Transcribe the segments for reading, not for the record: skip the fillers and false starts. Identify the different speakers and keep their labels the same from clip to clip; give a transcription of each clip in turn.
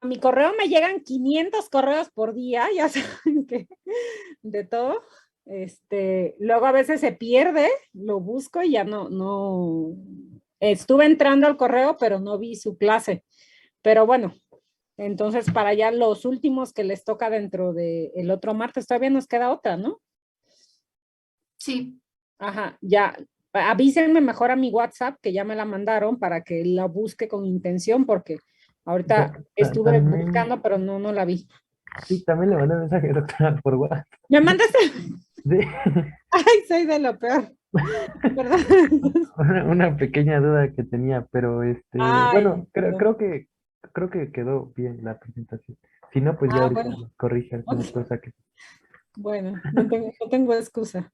Speaker 1: mi correo me llegan 500 correos por día, ya saben que de todo. Luego a veces se pierde, lo busco y ya no, estuve entrando al correo, pero no vi su clase. Pero bueno, entonces para ya los últimos que les toca dentro del otro martes, todavía nos queda otra, ¿no?
Speaker 2: Sí.
Speaker 1: Ajá, ya, avísenme mejor a mi WhatsApp que ya me la mandaron para que la busque con intención porque ahorita estuve
Speaker 3: También,
Speaker 1: buscando, pero no la vi.
Speaker 3: sí, también le mandé un mensaje, doctora, por WhatsApp.
Speaker 1: ¿Me mandaste?
Speaker 3: Sí.
Speaker 1: Ay, soy de lo peor. Perdón.
Speaker 3: Una pequeña duda que tenía, pero
Speaker 1: Ay,
Speaker 3: bueno,
Speaker 1: perdón.
Speaker 3: creo que quedó bien la presentación. Si no, pues ya ahorita
Speaker 1: Bueno,
Speaker 3: nos corrige algunas cosas que
Speaker 1: bueno, no tengo excusa.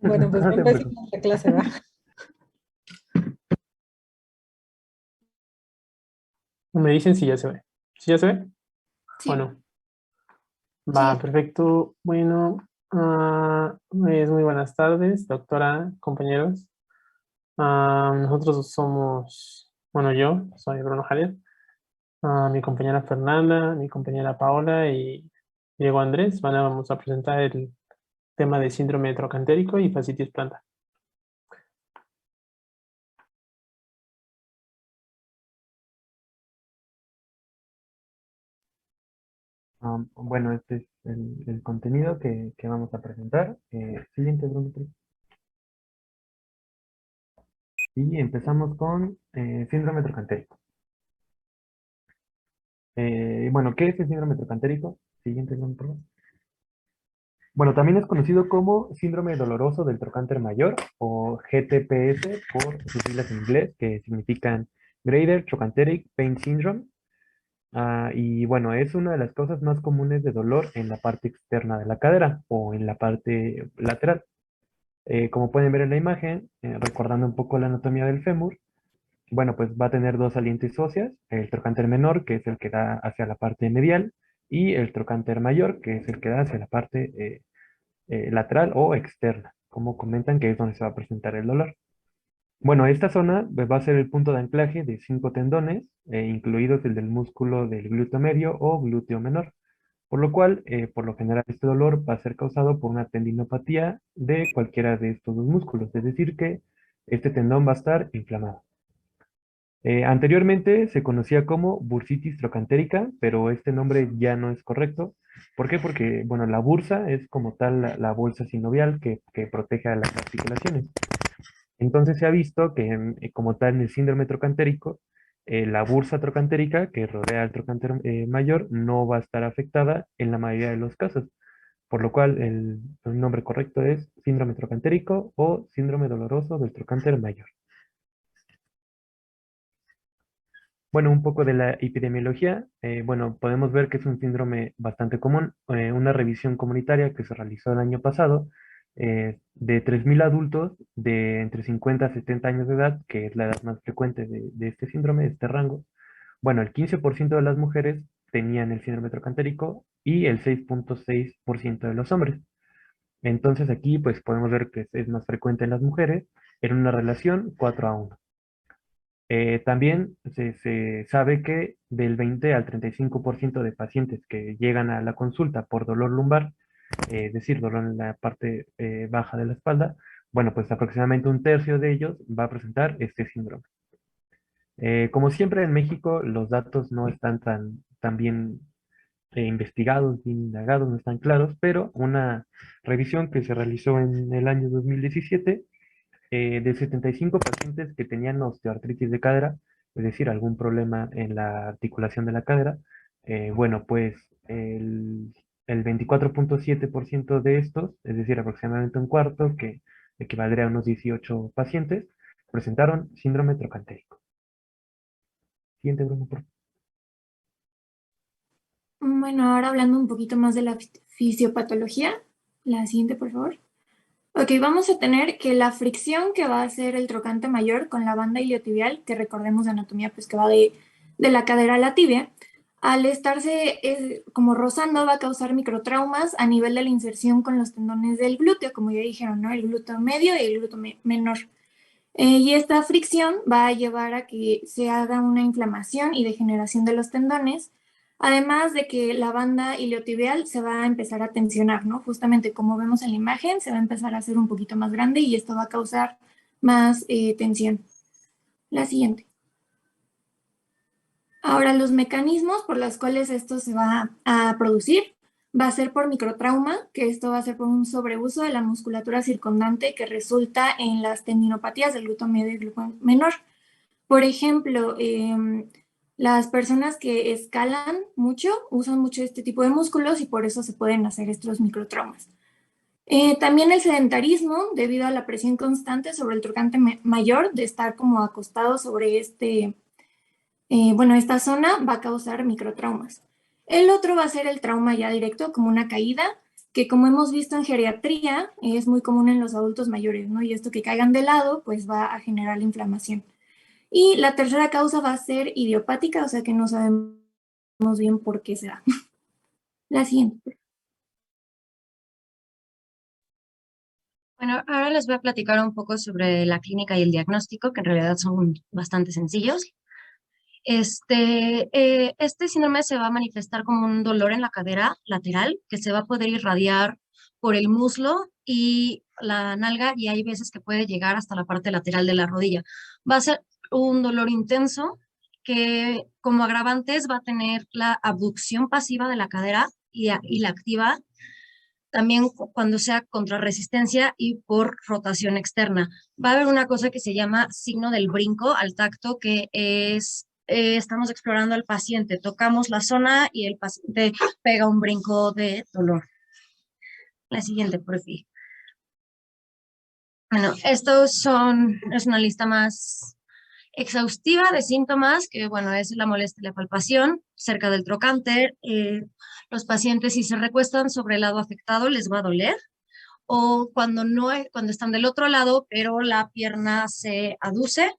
Speaker 1: Bueno, pues
Speaker 3: no
Speaker 1: ya
Speaker 3: te preocupes.
Speaker 1: empecemos la clase, va.
Speaker 4: Me dicen si ya se ve. ¿Sí ya se ve o
Speaker 2: Sí.
Speaker 4: no? Va,
Speaker 2: Sí.
Speaker 4: perfecto. Bueno, muy buenas tardes, doctora, compañeros. Nosotros somos, bueno, yo soy Bruno Javier, mi compañera Fernanda, mi compañera Paola y Diego Andrés vamos a presentar el tema de síndrome trocantérico y fascitis plantar.
Speaker 3: Bueno, este es el contenido que vamos a presentar. Siguiente, Bruno, please. Y empezamos con síndrome trocantérico. Bueno, ¿qué es el síndrome trocantérico? Siguiente, Bruno, por favor. Bueno, también es conocido como síndrome doloroso del trocánter mayor o GTPS por sus siglas en inglés, que significan Greater Trochanteric Pain Syndrome. Y bueno, es una de las causas más comunes de dolor en la parte externa de la cadera o en la parte lateral. Como pueden ver en la imagen, recordando un poco la anatomía del fémur, bueno, pues va a tener dos salientes óseas, el trocánter menor, que es el que da hacia la parte medial, y el trocánter mayor, que es el que da hacia la parte lateral o externa, como comentan que es donde se va a presentar el dolor. Bueno, esta zona pues, va a ser el punto de anclaje de 5 tendones, incluidos el del músculo del glúteo medio o glúteo menor, por lo cual, por lo general, este dolor va a ser causado por una tendinopatía de cualquiera de estos dos músculos, es decir, que este tendón va a estar inflamado. Anteriormente se conocía como bursitis trocantérica, pero este nombre ya no es correcto. ¿Por qué? Porque, bueno, la bursa es como tal la bolsa sinovial que protege a las articulaciones. Entonces se ha visto que como tal en el síndrome trocantérico, la bursa trocantérica que rodea al trocánter mayor no va a estar afectada en la mayoría de los casos, por lo cual el nombre correcto es síndrome trocantérico o síndrome doloroso del trocánter mayor. Bueno, un poco de la epidemiología. Bueno, podemos ver que es un síndrome bastante común. Una revisión comunitaria que se realizó el año pasado de 3.000 adultos de entre 50 a 70 años de edad, que es la edad más frecuente de este síndrome, de este rango. Bueno, el 15% de las mujeres tenían el síndrome trocantérico y el 6.6% de los hombres. Entonces aquí pues podemos ver que es más frecuente en las mujeres en una relación 4:1. También se sabe que del 20 al 35% de pacientes que llegan a la consulta por dolor lumbar, es decir, dolor en la parte baja de la espalda, bueno, pues aproximadamente un tercio de ellos va a presentar este síndrome. Como siempre en México, los datos no están tan bien investigados, bien indagados, no están claros, pero una revisión que se realizó en el año 2017 de 75 pacientes que tenían osteoartritis de cadera, es decir, algún problema en la articulación de la cadera, bueno, pues el 24.7% de estos, es decir, aproximadamente un cuarto, que equivaldría a unos 18 pacientes, presentaron síndrome trocantérico. Siguiente, Bruno, por favor.
Speaker 2: Bueno, ahora hablando un poquito más de la fisiopatología. La siguiente, por favor. Ok, vamos a tener que la fricción que va a hacer el trocante mayor con la banda iliotibial, que recordemos de anatomía, pues que va de la cadera a la tibia, al estarse como rozando va a causar microtraumas a nivel de la inserción con los tendones del glúteo, como ya dijeron, ¿no? El glúteo medio y el glúteo menor. Y esta fricción va a llevar a que se haga una inflamación y degeneración de los tendones, Además de que la banda iliotibial se va a empezar a tensionar, ¿no? Justamente como vemos en la imagen, se va a empezar a hacer un poquito más grande y esto va a causar más tensión. La siguiente. Ahora, los mecanismos por los cuales esto se va a producir va a ser por microtrauma, que esto va a ser por un sobreuso de la musculatura circundante que resulta en las tendinopatías del glúteo medio y glúteo menor. Por ejemplo, las personas que escalan mucho usan mucho este tipo de músculos y por eso se pueden hacer estos microtraumas. También el sedentarismo, debido a la presión constante sobre el trocante mayor, de estar como acostado sobre esta zona, va a causar microtraumas. El otro va a ser el trauma ya directo, como una caída, que como hemos visto en geriatría, es muy común en los adultos mayores, ¿no? Y esto que caigan de lado, pues va a generar la inflamación. Y la tercera causa va a ser idiopática, o sea que no sabemos bien por qué se da. La siguiente.
Speaker 5: Bueno, ahora les voy a platicar un poco sobre la clínica y el diagnóstico, que en realidad son bastante sencillos. Este síndrome se va a manifestar como un dolor en la cadera lateral que se va a poder irradiar por el muslo y la nalga y hay veces que puede llegar hasta la parte lateral de la rodilla. Va a ser un dolor intenso que como agravantes va a tener la abducción pasiva de la cadera y la activa también cuando sea contrarresistencia y por rotación externa. Va a haber una cosa que se llama signo del brinco al tacto, que es, estamos explorando al paciente, tocamos la zona y el paciente pega un brinco de dolor. La siguiente, por fin. Bueno, es una lista más exhaustiva de síntomas, que bueno, es la molestia y la palpación cerca del trocánter. Los pacientes, si se recuestan sobre el lado afectado, les va a doler. O cuando están del otro lado, pero la pierna se aduce,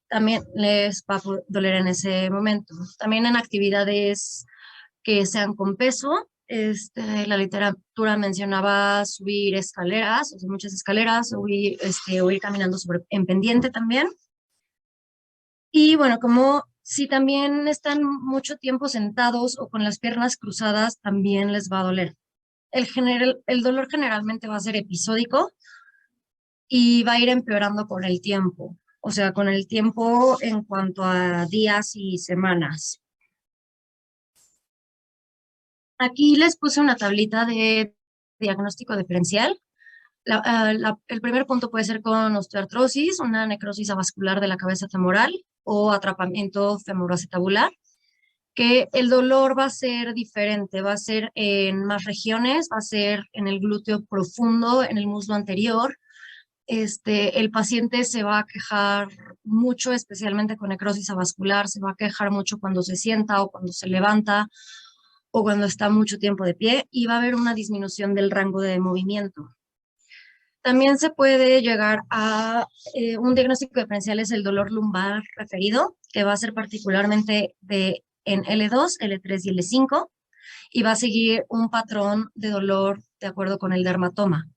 Speaker 5: también les va a doler en ese momento. También en actividades que sean con peso, la literatura mencionaba subir escaleras, o sea, muchas escaleras, o ir caminando en pendiente también. Y bueno, como si también están mucho tiempo sentados o con las piernas cruzadas, también les va a doler. El dolor generalmente va a ser episódico y va a ir empeorando con el tiempo, o sea, con el tiempo en cuanto a días y semanas. Aquí les puse una tablita de diagnóstico diferencial. El primer punto puede ser con osteoartrosis, una necrosis avascular de la cabeza femoral o atrapamiento femoroacetabular, que el dolor va a ser diferente, va a ser en más regiones, va a ser en el glúteo profundo, en el muslo anterior. El paciente se va a quejar mucho, especialmente con necrosis avascular, se va a quejar mucho cuando se sienta o cuando se levanta o cuando está mucho tiempo de pie y va a haber una disminución del rango de movimiento. También se puede llegar a un diagnóstico diferencial, es el dolor lumbar referido, que va a ser particularmente en L2, L3 y L5, y va a seguir un patrón de dolor de acuerdo con el dermatoma.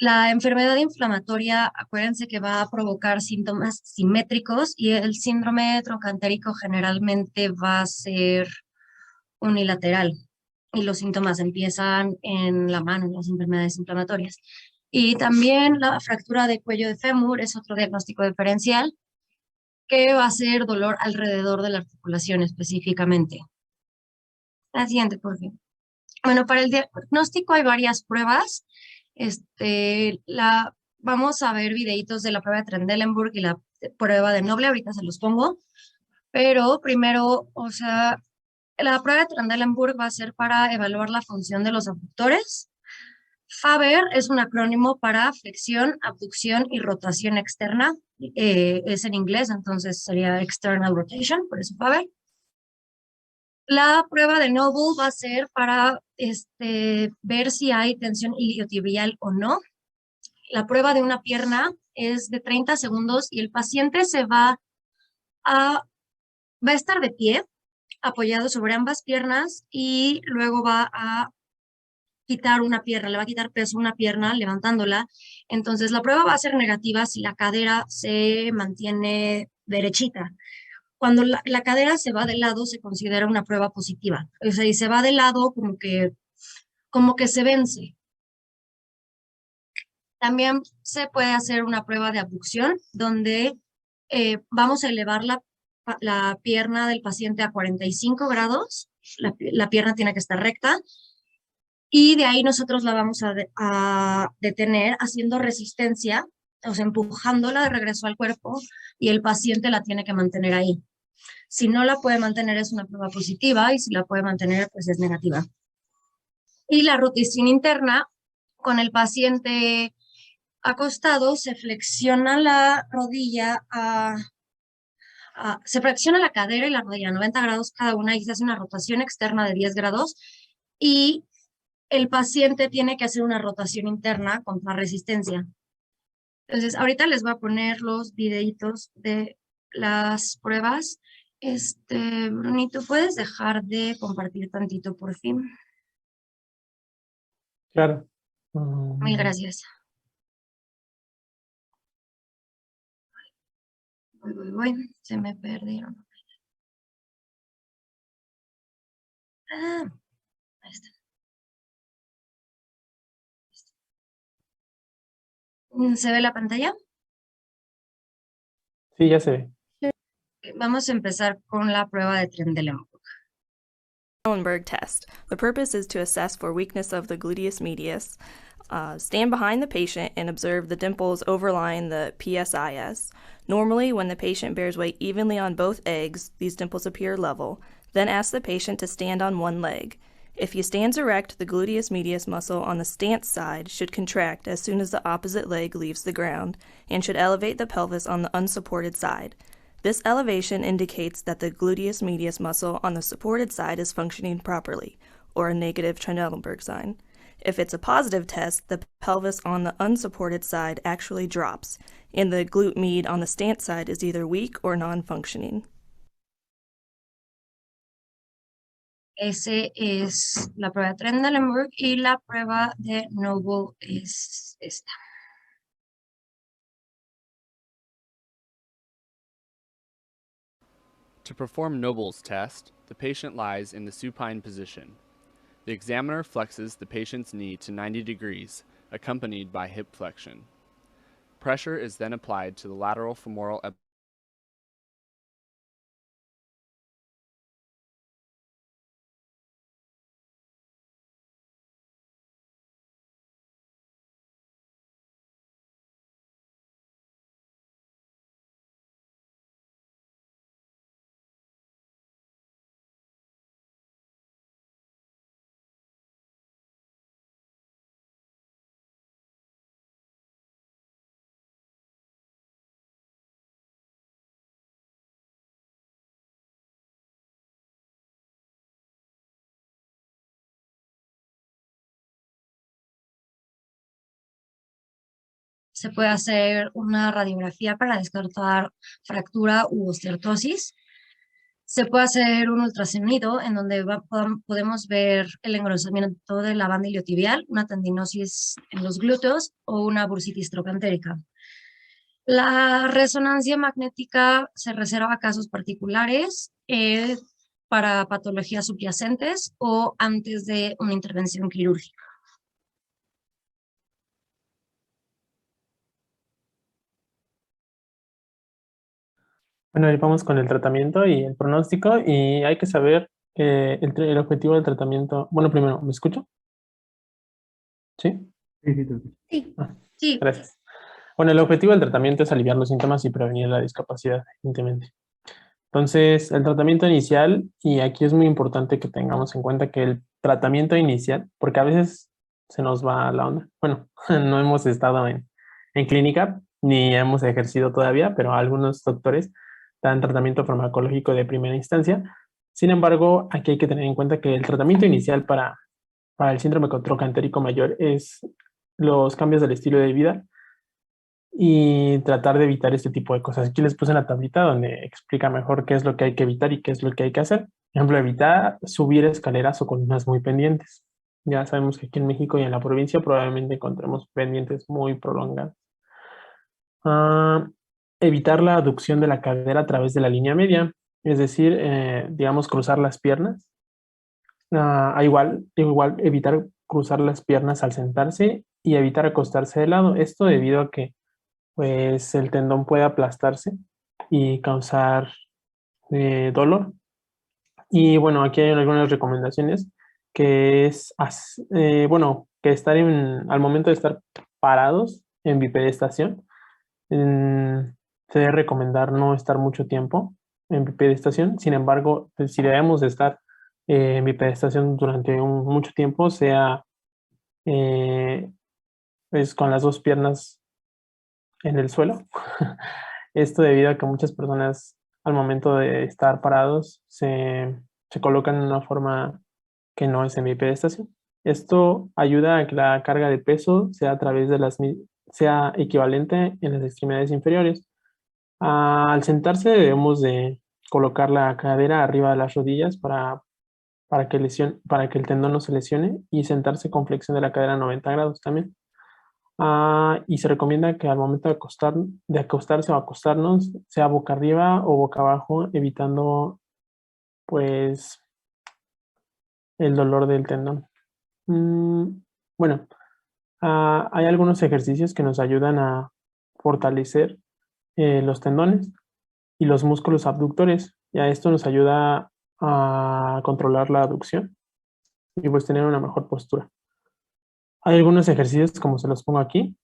Speaker 5: La enfermedad inflamatoria, acuérdense que va a provocar síntomas simétricos y el síndrome troncantérico generalmente va a ser unilateral y los síntomas empiezan en la mano, en las enfermedades inflamatorias. Y también la fractura de cuello de fémur es otro diagnóstico diferencial que va a ser dolor alrededor de la articulación específicamente. La siguiente, por fin. Bueno, para el diagnóstico hay varias pruebas. Vamos a ver videitos de la prueba de Trendelenburg y la prueba de Noble, ahorita se los pongo. Pero primero, o sea, la prueba de Trendelenburg va a ser para evaluar la función de los abductores. FABER es un acrónimo para flexión, abducción y rotación externa. Es en inglés, entonces sería External Rotation, por eso FABER. La prueba de Noble va a ser para ver si hay tensión iliotibial o no. La prueba de una pierna es de 30 segundos y el paciente va a estar de pie, apoyado sobre ambas piernas y luego va a quitar una pierna, le va a quitar peso a una pierna levantándola. Entonces la prueba va a ser negativa si la cadera se mantiene derechita. cuando la cadera se va de lado se considera una prueba positiva. O sea, y se va de lado como que se vence. También se puede hacer una prueba de abducción donde vamos a elevar la pierna del paciente a 45 grados. La pierna tiene que estar recta. Y de ahí nosotros la vamos a detener haciendo resistencia, o sea, empujándola de regreso al cuerpo y el paciente la tiene que mantener ahí. Si no la puede mantener es una prueba positiva y si la puede mantener pues es negativa. Y la rotación interna, con el paciente acostado, se flexiona la rodilla se flexiona la cadera y la rodilla a 90 grados cada una y se hace una rotación externa de 10 grados y el paciente tiene que hacer una rotación interna contra resistencia. Entonces, ahorita les voy a poner los videitos de las pruebas. Brunito, ¿puedes dejar de compartir tantito, por fin?
Speaker 4: Claro.
Speaker 5: Mil gracias. Voy. Se me perdieron. Ah, ahí está. ¿Se ve la pantalla?
Speaker 4: Sí, ya se ve.
Speaker 5: Vamos a empezar con la prueba de Trendelenburg.
Speaker 6: Trendelenburg test. The purpose is to assess for weakness of the gluteus medius. Stand behind the patient and observe the dimples overlying the PSIS. Normally, when the patient bears weight evenly on both eggs, these dimples appear level. Then ask the patient to stand on one leg. If he stands erect, the gluteus medius muscle on the stance side should contract as soon as the opposite leg leaves the ground and should elevate the pelvis on the unsupported side. This elevation indicates that the gluteus medius muscle on the supported side is functioning properly, or a negative Trendelenburg sign. If it's a positive test, the pelvis on the unsupported side actually drops, and the glute med on the stance side is either weak or non-functioning.
Speaker 5: Ese es la prueba de Trendelenburg y la prueba de Noble es esta.
Speaker 7: To perform Noble's test, the patient lies in the supine position. The examiner flexes the patient's knee to 90 degrees, accompanied by hip flexion. Pressure is then applied to the lateral femoral Se puede hacer una radiografía para descartar fractura u osteoartrosis. Se puede hacer un ultrasonido en donde podemos ver el engrosamiento de la banda iliotibial, una tendinosis en los glúteos o una bursitis trocantérica. La resonancia magnética se reserva a casos particulares para patologías subyacentes o antes de una intervención quirúrgica.
Speaker 4: Bueno, ahí vamos con el tratamiento y el pronóstico y hay que saber el objetivo del tratamiento. Bueno, primero, ¿me escucho? ¿Sí?
Speaker 5: Sí.
Speaker 4: Sí. Gracias. Bueno, el objetivo del tratamiento es aliviar los síntomas y prevenir la discapacidad, evidentemente. Entonces, el tratamiento inicial, y aquí es muy importante que tengamos en cuenta que el tratamiento inicial, porque a veces se nos va la onda. Bueno, no hemos estado en clínica, ni hemos ejercido todavía, pero algunos doctores dan tratamiento farmacológico de primera instancia. Sin embargo, aquí hay que tener en cuenta que el tratamiento inicial para el síndrome trocantérico mayor es los cambios del estilo de vida y tratar de evitar este tipo de cosas. Aquí les puse una tablita donde explica mejor qué es lo que hay que evitar y qué es lo que hay que hacer. Por ejemplo, evitar subir escaleras o columnas muy pendientes. Ya sabemos que aquí en México y en la provincia probablemente encontremos pendientes muy prolongadas. Evitar la aducción de la cadera a través de la línea media. es decir, digamos, cruzar las piernas. Igual evitar cruzar las piernas al sentarse y evitar acostarse de lado. Esto debido a que pues, el tendón puede aplastarse y causar dolor. Y bueno, aquí hay algunas recomendaciones que es, bueno, que al momento de estar parados en bipedestación, se debe recomendar no estar mucho tiempo en bipedestación. Sin embargo, pues, si debemos de estar en bipedestación durante mucho tiempo, sea pues, con las dos piernas en el suelo. Esto debido a que muchas personas al momento de estar parados se colocan en una forma que no es semipedestación. Esto ayuda a que la carga de peso sea a través de sea equivalente en las extremidades inferiores. Al sentarse debemos de colocar la cadera arriba de las rodillas para que el tendón no se lesione y sentarse con flexión de la cadera a 90 grados también. Y se recomienda que al momento de acostarse o acostarnos sea boca arriba o boca abajo, evitando pues el dolor del tendón. Bueno, hay algunos ejercicios que nos ayudan a fortalecer los tendones y los músculos abductores. Ya esto nos ayuda a controlar la abducción y pues tener una mejor postura. Hay algunos ejercicios como se los pongo aquí.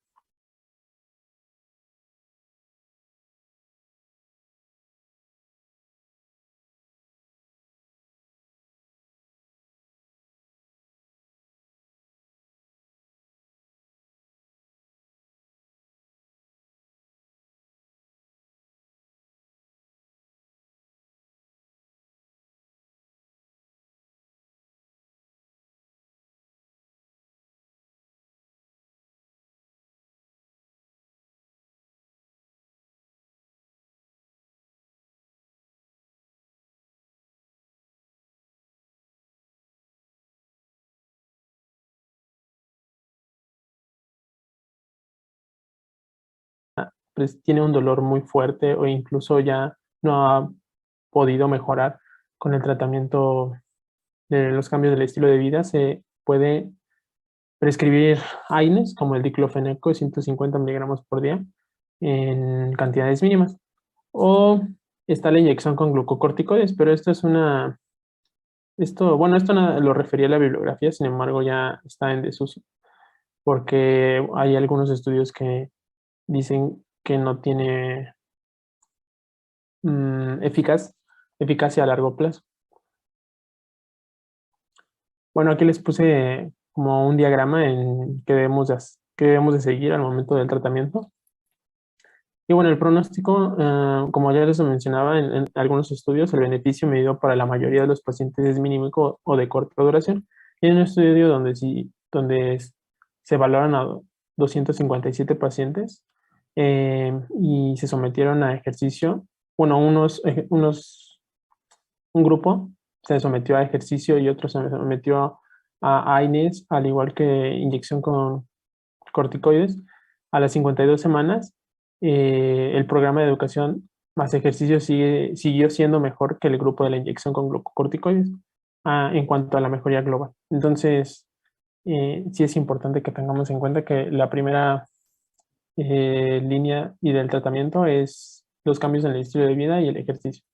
Speaker 4: Pues tiene un dolor muy fuerte o incluso ya no ha podido mejorar con el tratamiento de los cambios del estilo de vida, se puede prescribir AINES como el diclofenaco de 150 miligramos por día en cantidades mínimas. O está la inyección con glucocorticoides, pero esto lo refería a la bibliografía, sin embargo ya está en desuso, porque hay algunos estudios que dicen que no tiene eficacia a largo plazo. Bueno, aquí les puse como un diagrama que debemos de seguir al momento del tratamiento. Y bueno, el pronóstico, como ya les mencionaba en algunos estudios, el beneficio medido para la mayoría de los pacientes es mínimo o de corta duración. Y en un estudio donde se valoran a 257 pacientes y se sometieron a ejercicio, bueno, un grupo se sometió a ejercicio y otro se sometió a AINES, al igual que inyección con corticoides. A las 52 semanas, el programa de educación más ejercicio siguió siendo mejor que el grupo de la inyección con glucocorticoides en cuanto a la mejoría global. Entonces, sí es importante que tengamos en cuenta que la primera línea y del tratamiento es los cambios en el estilo de vida y el ejercicio.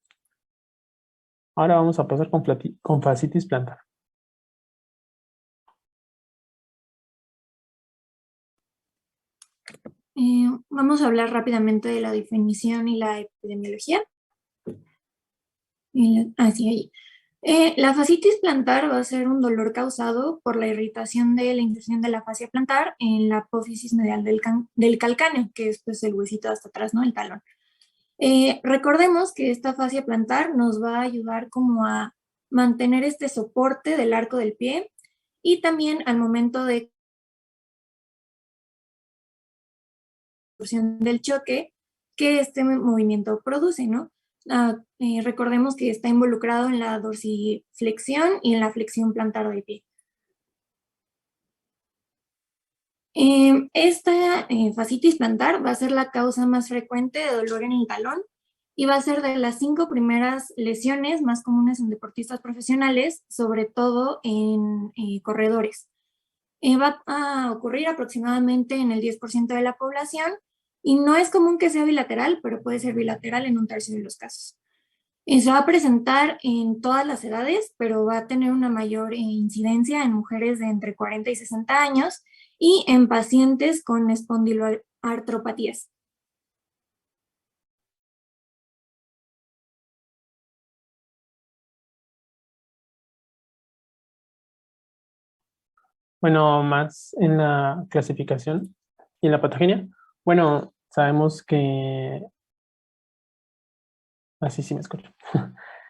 Speaker 4: Ahora vamos a pasar con fascitis plantar.
Speaker 2: Vamos a hablar rápidamente de la definición y la epidemiología. Ahí. La fascitis plantar va a ser un dolor causado por la irritación de la inserción de la fascia plantar en la apófisis medial del calcáneo, que es pues, el huesito hasta atrás, ¿no? El talón. Recordemos que esta fascia plantar nos va a ayudar como a mantener este soporte del arco del pie y también al momento de del choque que este movimiento produce, ¿no? Recordemos que está involucrado en la dorsiflexión y en la flexión plantar del pie. Esta fascitis plantar va a ser la causa más frecuente de dolor en el talón y va a ser de las 5 primeras lesiones más comunes en deportistas profesionales, sobre todo en corredores. Va a ocurrir aproximadamente en el 10% de la población y no es común que sea bilateral, pero puede ser bilateral en un tercio de los casos. Se va a presentar en todas las edades, pero va a tener una mayor incidencia en mujeres de entre 40 y 60 años y en pacientes con espondiloartropatías.
Speaker 4: Bueno, más en la clasificación y en la patogenia. Bueno, sabemos que... Así sí me escucho.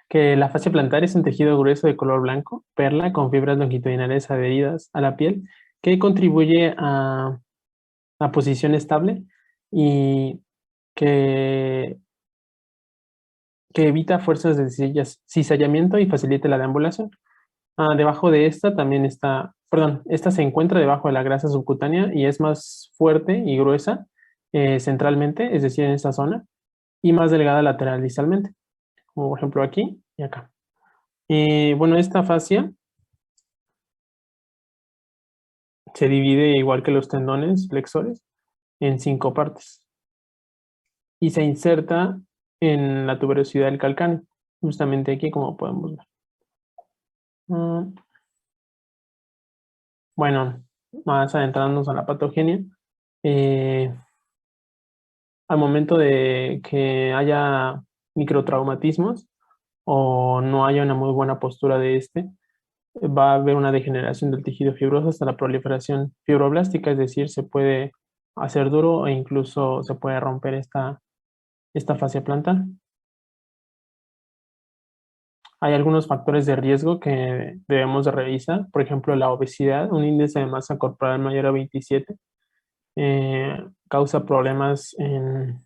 Speaker 4: Que la fascia plantar es un tejido grueso de color blanco, perla, con fibras longitudinales adheridas a la piel, que contribuye a la posición estable y que, que evita fuerzas de cizallamiento y facilita la deambulación. Debajo de esta también está, perdón, esta se encuentra debajo de la grasa subcutánea y es más fuerte y gruesa centralmente, es decir, en esta zona, y más delgada lateral distalmente, como por ejemplo aquí y acá. Bueno, esta fascia se divide igual que los tendones flexores en 5 partes y se inserta en la tuberosidad del calcáneo, justamente aquí como podemos ver. Bueno, más adentrándonos a la patogenia, al momento de que haya microtraumatismos o no haya una muy buena postura de este, va a haber una degeneración del tejido fibroso hasta la proliferación fibroblástica, es decir, se puede hacer duro e incluso se puede romper esta fascia plantar. Hay algunos factores de riesgo que debemos de revisar, por ejemplo, la obesidad, un índice de masa corporal mayor a 27, causa problemas en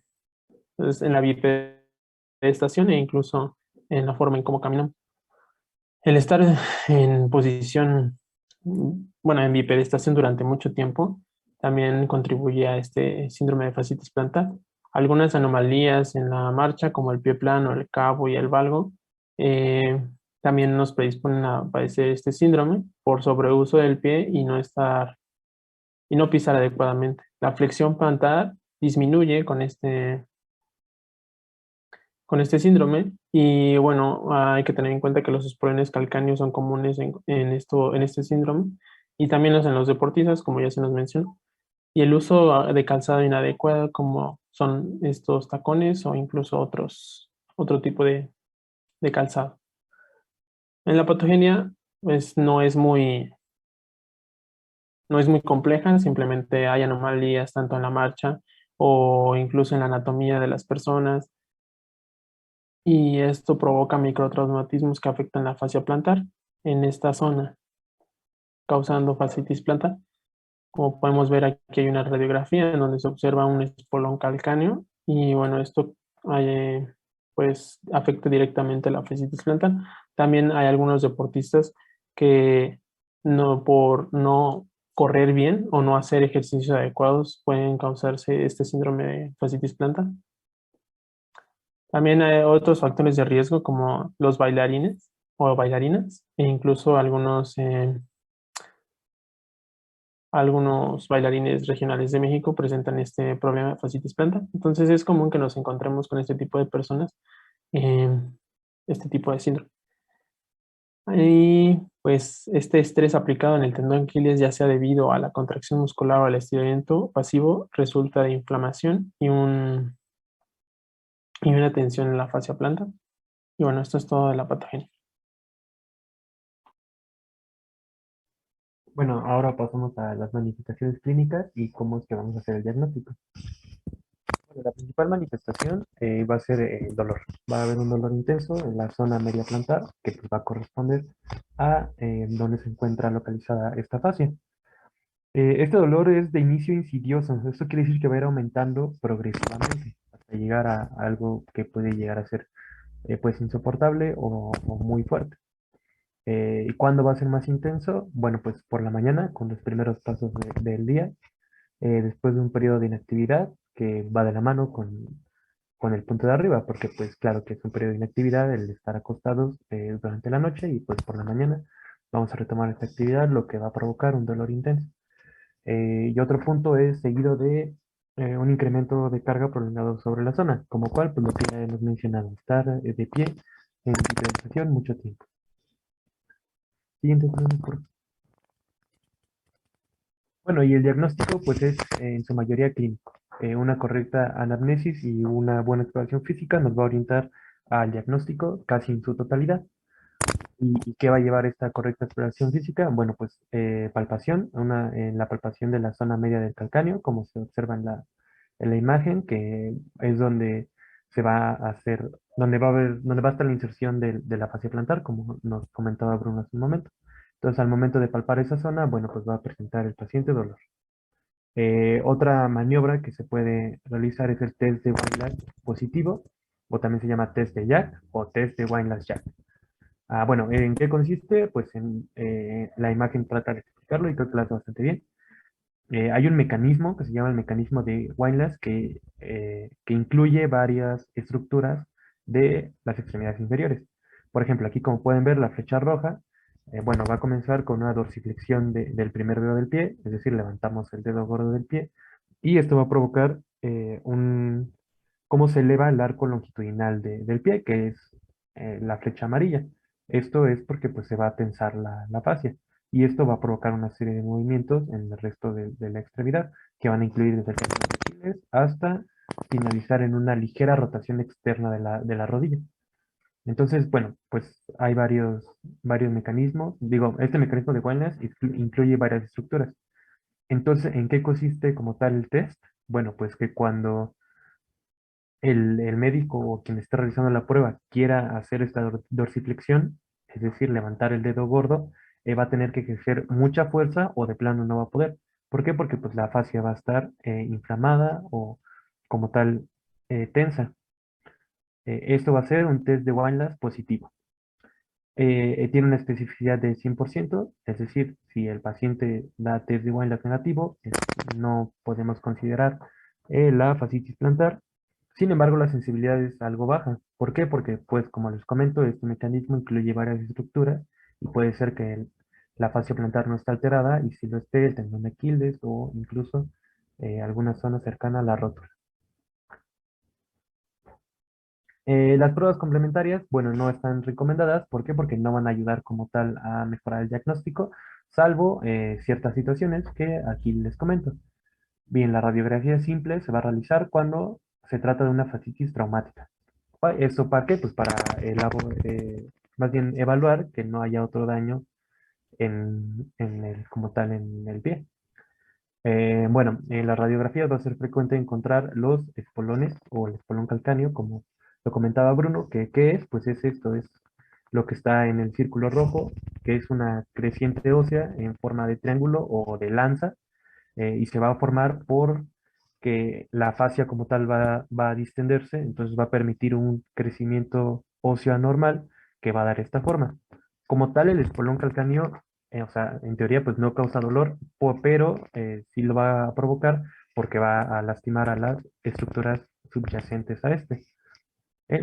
Speaker 4: la bipedestación e incluso en la forma en cómo caminamos. El estar en posición, bueno, en bipedestación durante mucho tiempo también contribuye a este síndrome de fascitis plantar. Algunas anomalías en la marcha, como el pie plano, el cabo y el valgo, también nos predisponen a padecer este síndrome por sobreuso del pie y no pisar adecuadamente. La flexión plantar disminuye con este síndrome y bueno, hay que tener en cuenta que los espolones calcáneos son comunes en este síndrome y también en los deportistas, como ya se nos mencionó, y el uso de calzado inadecuado como son estos tacones o incluso otro tipo de calzado. En la patogenia, pues no es muy compleja, simplemente hay anomalías tanto en la marcha o incluso en la anatomía de las personas, y esto provoca microtraumatismos que afectan la fascia plantar en esta zona, causando fascitis plantar. Como podemos ver, aquí hay una radiografía en donde se observa un espolón calcáneo y bueno, esto pues afecta directamente la fascitis plantar. También hay algunos deportistas que por no correr bien o no hacer ejercicios adecuados pueden causarse este síndrome de fascitis plantar. También hay otros factores de riesgo como los bailarines o bailarinas e incluso algunos bailarines regionales de México presentan este problema de fascitis plantar. Entonces es común que nos encontremos con este tipo de personas, este tipo de síndrome. Y pues este estrés aplicado en el tendón Aquiles, ya sea debido a la contracción muscular o al estiramiento pasivo, resulta de inflamación y una tensión en la fascia plantar. Y bueno, esto es todo de la patogenia.
Speaker 3: Bueno, ahora pasamos a las manifestaciones clínicas y cómo es que vamos a hacer el diagnóstico. Bueno, la principal manifestación va a ser el dolor. Va a haber un dolor intenso en la zona media plantar que pues, va a corresponder a donde se encuentra localizada esta fascia. Este dolor es de inicio insidioso. Esto quiere decir que va a ir aumentando progresivamente hasta llegar a algo que puede llegar a ser pues insoportable o muy fuerte. ¿Y cuándo va a ser más intenso? Bueno, pues por la mañana, con los primeros pasos del día, después de un periodo de inactividad que va de la mano con el punto de arriba, porque pues claro que es un periodo de inactividad el estar acostados durante la noche y pues por la mañana vamos a retomar esta actividad, lo que va a provocar un dolor intenso. Y otro punto es seguido de un incremento de carga prolongado sobre la zona, como cual, pues lo que ya hemos mencionado, estar de pie en hipertensión mucho tiempo. Siguiente pregunta, por favor. Bueno, y el diagnóstico pues es en su mayoría clínico. Una correcta anamnesis y una buena exploración física nos va a orientar al diagnóstico casi en su totalidad. ¿Y qué va a llevar esta correcta exploración física? Bueno, pues palpación, en la palpación de la zona media del calcáneo, como se observa en la imagen, que es donde se va a hacer, donde va a estar la inserción de la fascia plantar, como nos comentaba Bruno hace un momento. Entonces, al momento de palpar esa zona, bueno, pues va a presentar el paciente dolor. Otra maniobra que se puede realizar es el test de Weinlass positivo, o también se llama test de Jack o test de Weinlass-Jack. Bueno, ¿en qué consiste? Pues en la imagen trata de explicarlo y creo que lo hace bastante bien. Hay un mecanismo que se llama el mecanismo de Weinlass que incluye varias estructuras de las extremidades inferiores. Por ejemplo, aquí como pueden ver la flecha roja, bueno, va a comenzar con una dorsiflexión del primer dedo del pie, es decir, levantamos el dedo gordo del pie y esto va a provocar cómo se eleva el arco longitudinal del pie, que es la flecha amarilla. Esto es porque pues, se va a tensar la fascia y esto va a provocar una serie de movimientos en el resto de la extremidad que van a incluir desde el tendón de Aquiles hasta finalizar en una ligera rotación externa de la rodilla. Entonces, bueno, pues hay varios mecanismos. Digo, este mecanismo de Wellness incluye varias estructuras. Entonces, ¿en qué consiste como tal el test? Bueno, pues que cuando el médico o quien esté realizando la prueba quiera hacer esta dorsiflexión, es decir, levantar el dedo gordo, va a tener que ejercer mucha fuerza o de plano no va a poder. ¿Por qué? Porque pues la fascia va a estar inflamada o como tal tensa. Esto va a ser un test de Weinlass positivo. Tiene una especificidad de 100%, es decir, si el paciente da test de Weinlass negativo, no podemos considerar la fascitis plantar. Sin embargo, la sensibilidad es algo baja. ¿Por qué? Porque, pues, como les comento, este mecanismo incluye varias estructuras y puede ser que la fascia plantar no esté alterada y si lo esté, el tendón de Aquiles o incluso alguna zona cercana a la rótula. Las pruebas complementarias, bueno, no están recomendadas. ¿Por qué? Porque no van a ayudar como tal a mejorar el diagnóstico, salvo ciertas situaciones que aquí les comento. Bien, la radiografía simple se va a realizar cuando se trata de una fascitis traumática. ¿Eso para qué? Pues para más bien evaluar que no haya otro daño como tal en el pie. Bueno, en las radiografías va a ser frecuente encontrar los espolones o el espolón calcáneo, como lo comentaba Bruno, que ¿qué es? Pues es esto, es lo que está en el círculo rojo, que es una creciente ósea en forma de triángulo o de lanza, y se va a formar por que la fascia como tal va a distenderse, entonces va a permitir un crecimiento óseo anormal que va a dar esta forma. Como tal, el espolón calcáneo, o sea, en teoría, pues no causa dolor, pero sí lo va a provocar porque va a lastimar a las estructuras subyacentes a este.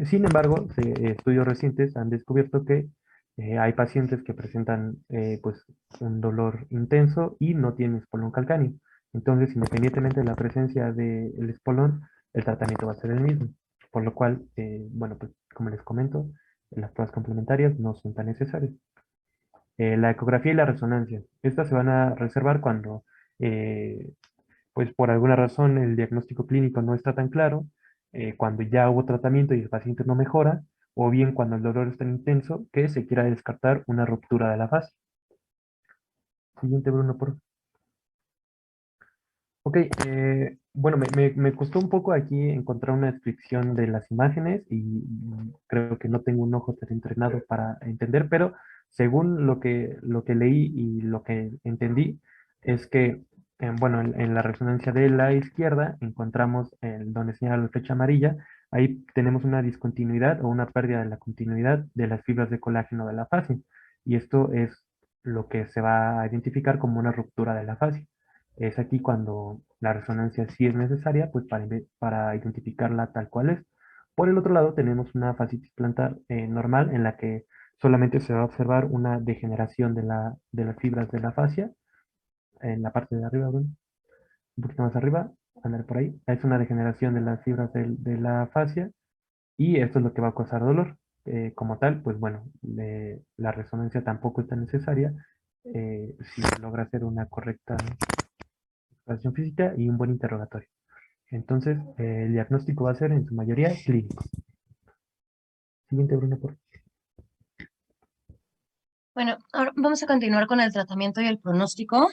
Speaker 3: Sin embargo, estudios recientes han descubierto que hay pacientes que presentan pues un dolor intenso y no tienen espolón calcáneo. Entonces, independientemente de la presencia del espolón, el tratamiento va a ser el mismo. Por lo cual, bueno, pues como les comento, las pruebas complementarias no son tan necesarias. La ecografía y la resonancia. Estas se van a reservar cuando, eh, pues por alguna razón, el diagnóstico clínico no está tan claro, cuando ya hubo tratamiento y el paciente no mejora, o bien cuando el dolor es tan intenso que se quiera descartar una ruptura de la fascia. Siguiente, Bruno, por favor. Ok, bueno, me costó un poco aquí encontrar una descripción de las imágenes y creo que no tengo un ojo tan entrenado para entender, pero según lo que leí y lo que entendí, es que, bueno, en la resonancia de la izquierda encontramos donde señala la flecha amarilla, ahí tenemos una discontinuidad o una pérdida de la continuidad de las fibras de colágeno de la fascia, y esto es lo que se va a identificar como una ruptura de la fascia. Es aquí cuando la resonancia sí es necesaria, pues para identificarla tal cual es. Por el otro lado, tenemos una fascitis plantar normal en la que solamente se va a observar una degeneración de las fibras de la fascia en la parte de arriba, Bruno, un poquito más arriba, andar por ahí. Es una degeneración de las fibras de la fascia y esto es lo que va a causar dolor. Como tal, pues bueno, la resonancia tampoco es tan necesaria si se logra hacer una correcta exploración física y un buen interrogatorio. Entonces, el diagnóstico va a ser en su mayoría clínico. Siguiente, Bruno, por favor.
Speaker 7: Bueno, ahora vamos a continuar con el tratamiento y el pronóstico.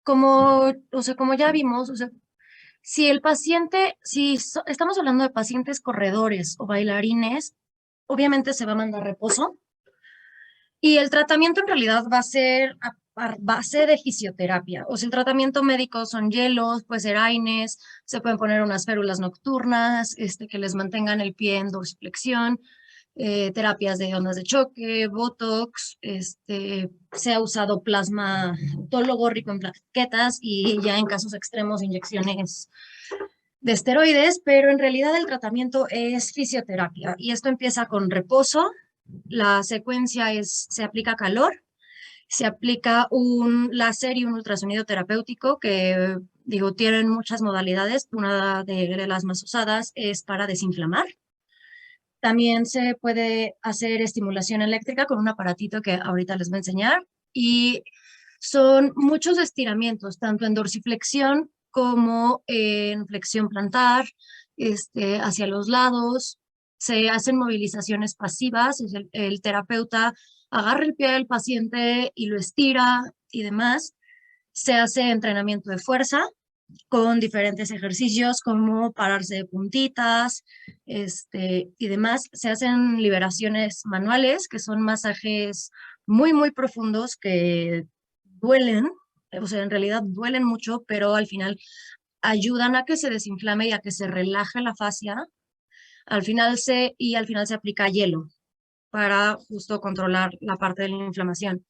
Speaker 7: Como ya vimos, o sea, si el paciente, estamos hablando de pacientes corredores o bailarines, obviamente se va a mandar reposo y el tratamiento en realidad va a ser a base de fisioterapia. O sea, el tratamiento médico son hielos, puede ser AINES, se pueden poner unas férulas nocturnas, que les mantengan el pie en dorsiflexión, terapias de ondas de choque, Botox, se ha usado plasma autólogo rico en plaquetas y ya en casos extremos inyecciones de esteroides, pero en realidad el tratamiento es fisioterapia y esto empieza con reposo. La secuencia se aplica calor, se aplica un láser y un ultrasonido terapéutico que, digo, tienen muchas modalidades. Una de las más usadas es para desinflamar. También se puede hacer estimulación eléctrica con un aparatito que ahorita les voy a enseñar y son muchos estiramientos, tanto en dorsiflexión como en flexión plantar, hacia los lados. Se hacen movilizaciones pasivas, el terapeuta agarra el pie del paciente y lo estira y demás. Se hace entrenamiento de fuerza con diferentes ejercicios como pararse de puntitas, y demás. Se hacen liberaciones manuales, que son masajes muy, muy profundos que duelen, o sea, en realidad duelen mucho, pero al final ayudan a que se desinflame y a que se relaje la fascia. Al final se aplica hielo para justo controlar la parte de la inflamación.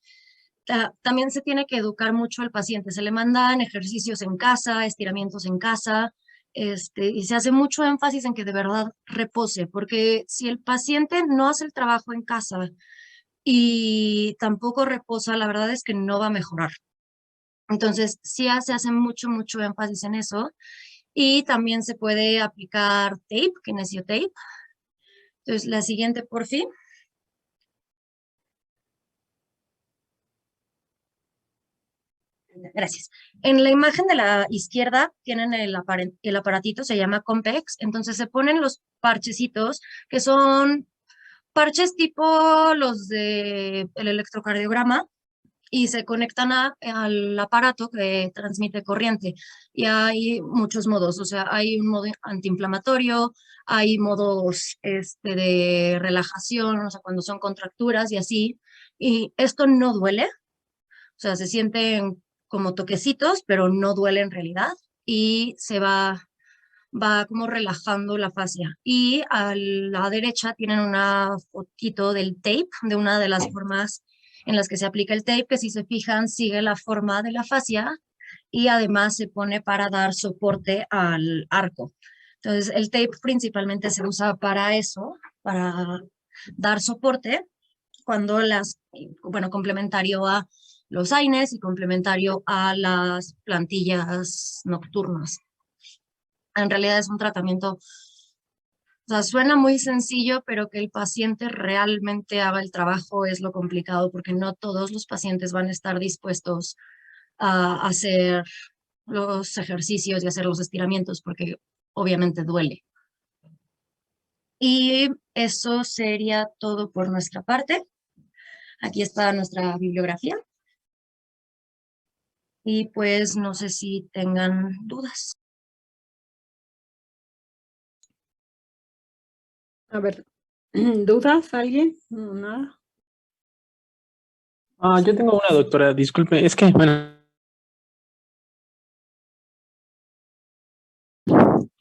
Speaker 7: También se tiene que educar mucho al paciente. Se le mandan ejercicios en casa, estiramientos en casa, y se hace mucho énfasis en que de verdad repose, porque si el paciente no hace el trabajo en casa y tampoco reposa, la verdad es que no va a mejorar. Entonces, sí se hace mucho, mucho énfasis en eso. Y también se puede aplicar tape, kinesiotape. Entonces, la siguiente, por fin. Gracias. En la imagen de la izquierda tienen el aparatito, se llama Compex. Entonces se ponen los parchecitos, que son parches tipo los del electrocardiograma, y se conectan al aparato que transmite corriente. Y hay muchos modos, o sea, hay un modo antiinflamatorio, hay modos de relajación, o sea, cuando son contracturas y así. Y esto no duele, o sea, se sienten como toquecitos, pero no duele en realidad y va como relajando la fascia. Y a la derecha tienen una fotito del tape, de una de las formas en las que se aplica el tape, que si se fijan sigue la forma de la fascia y además se pone para dar soporte al arco. Entonces el tape principalmente se usa para eso, para dar soporte cuando complementario a los AINES y complementario a las plantillas nocturnas. En realidad es un tratamiento, o sea, suena muy sencillo, pero que el paciente realmente haga el trabajo es lo complicado, porque no todos los pacientes van a estar dispuestos a hacer los ejercicios y hacer los estiramientos, porque obviamente duele. Y eso sería todo por nuestra parte. Aquí está nuestra bibliografía. Y pues no sé si tengan dudas.
Speaker 1: A ver, ¿dudas alguien? No, nada.
Speaker 4: Yo tengo una, doctora, disculpe, es que, bueno,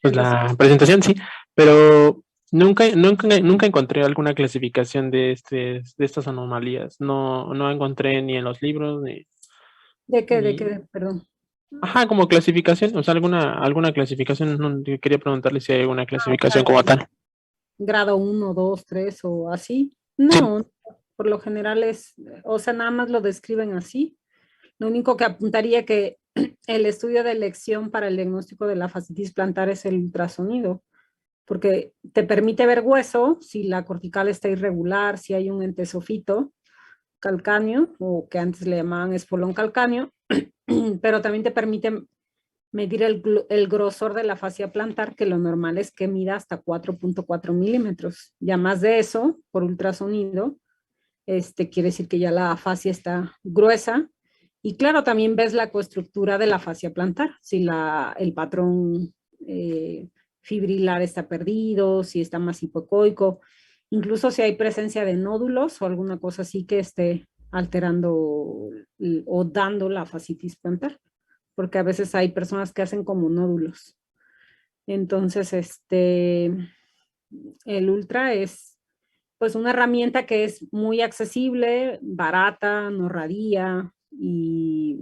Speaker 4: pues la presentación sí, pero nunca encontré alguna clasificación de estas anomalías. No encontré ni en los libros, ni...
Speaker 1: ¿De qué? ¿De
Speaker 4: ni-
Speaker 1: qué? Perdón.
Speaker 4: Ajá, como clasificación, o sea, alguna clasificación, no, yo quería preguntarle si hay alguna clasificación como tal.
Speaker 1: Grado 1, 2, 3 o así.
Speaker 4: Sí.
Speaker 1: No, por lo general es, o sea, nada más lo describen así. Lo único que apuntaría que el estudio de elección para el diagnóstico de la fascitis plantar es el ultrasonido, porque te permite ver hueso, si la cortical está irregular, si hay un entesofito calcáneo, o que antes le llamaban espolón calcáneo, pero también te permite medir el grosor de la fascia plantar, que lo normal es que mida hasta 4.4 milímetros. Ya más de eso, por ultrasonido, quiere decir que ya la fascia está gruesa. Y claro, también ves la coestructura de la fascia plantar, si el patrón fibrilar está perdido, si está más hipoecoico, incluso si hay presencia de nódulos o alguna cosa así que esté alterando o dando la fascitis plantar, porque a veces hay personas que hacen como nódulos. Entonces, el ultra es pues una herramienta que es muy accesible, barata, no radia y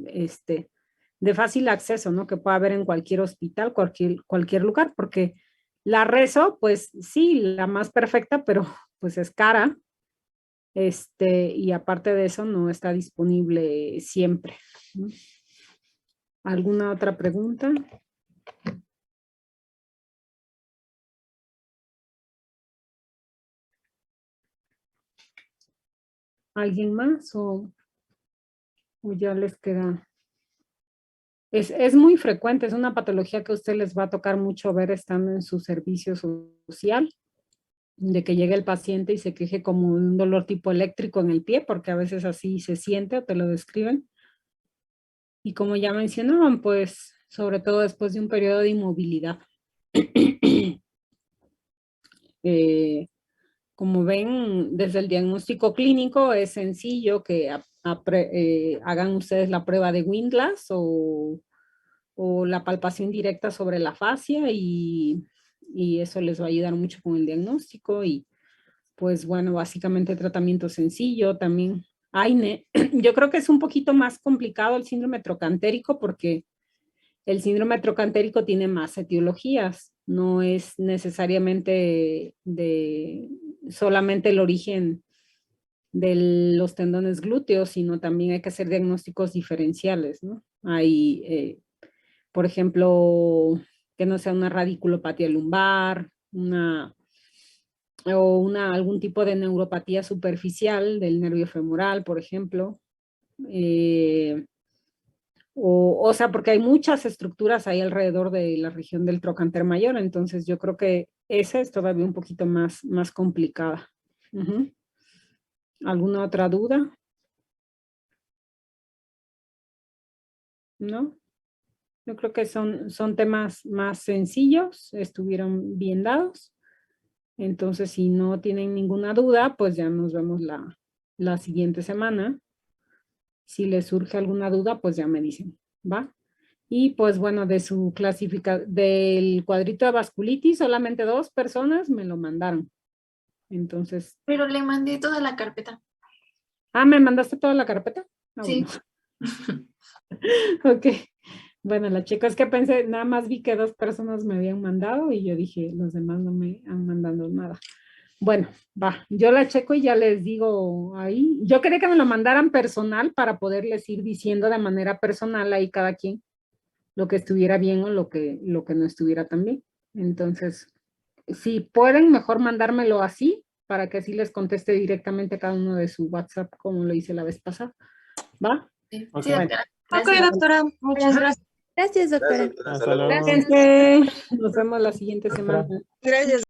Speaker 1: de fácil acceso, ¿no? Que puede haber en cualquier hospital, cualquier lugar, porque la rezo, pues sí, la más perfecta, pero pues es cara. Y aparte de eso no está disponible siempre, ¿no? ¿Alguna otra pregunta? ¿Alguien más o ya les queda? Es muy frecuente, es una patología que a usted les va a tocar mucho ver estando en su servicio social, de que llegue el paciente y se queje como un dolor tipo eléctrico en el pie, porque a veces así se siente o te lo describen. Y como ya mencionaban, pues sobre todo después de un periodo de inmovilidad. Como ven, desde el diagnóstico clínico es sencillo que hagan ustedes la prueba de Windlass o la palpación directa sobre la fascia y eso les va a ayudar mucho con el diagnóstico y pues bueno, básicamente tratamiento sencillo también. Yo creo que es un poquito más complicado el síndrome trocantérico porque el síndrome trocantérico tiene más etiologías, no es necesariamente solamente el origen de los tendones glúteos, sino también hay que hacer diagnósticos diferenciales, ¿no? Hay, por ejemplo, que no sea una radiculopatía lumbar, algún tipo de neuropatía superficial del nervio femoral, por ejemplo. O sea, porque hay muchas estructuras ahí alrededor de la región del trocánter mayor, entonces yo creo que esa es todavía un poquito más complicada. ¿Alguna otra duda? ¿No? Yo creo que son temas más sencillos, estuvieron bien dados. Entonces, si no tienen ninguna duda, pues ya nos vemos la siguiente semana. Si les surge alguna duda, pues ya me dicen, ¿va? Y pues bueno, del cuadrito de vasculitis, solamente 2 personas me lo mandaron. Entonces.
Speaker 2: Pero le mandé toda la carpeta.
Speaker 1: Ah, ¿me mandaste toda la carpeta? Ah,
Speaker 2: sí.
Speaker 1: Bueno. Ok. Bueno, la chica es que pensé, nada más vi que 2 personas me habían mandado y yo dije, los demás no me han mandado nada. Bueno, va, yo la checo y ya les digo ahí. Yo quería que me lo mandaran personal para poderles ir diciendo de manera personal ahí cada quien lo que estuviera bien o lo que no estuviera tan bien. Entonces, si pueden, mejor mandármelo así para que así les conteste directamente a cada uno de su WhatsApp como lo hice la vez pasada. ¿Va?
Speaker 2: Sí,
Speaker 4: Ok.
Speaker 2: sí, doctora.
Speaker 5: Ok, doctora, muchas gracias.
Speaker 6: Gracias, doctora.
Speaker 4: Hasta luego.
Speaker 1: Gracias. Nos vemos la siguiente semana.
Speaker 8: Gracias.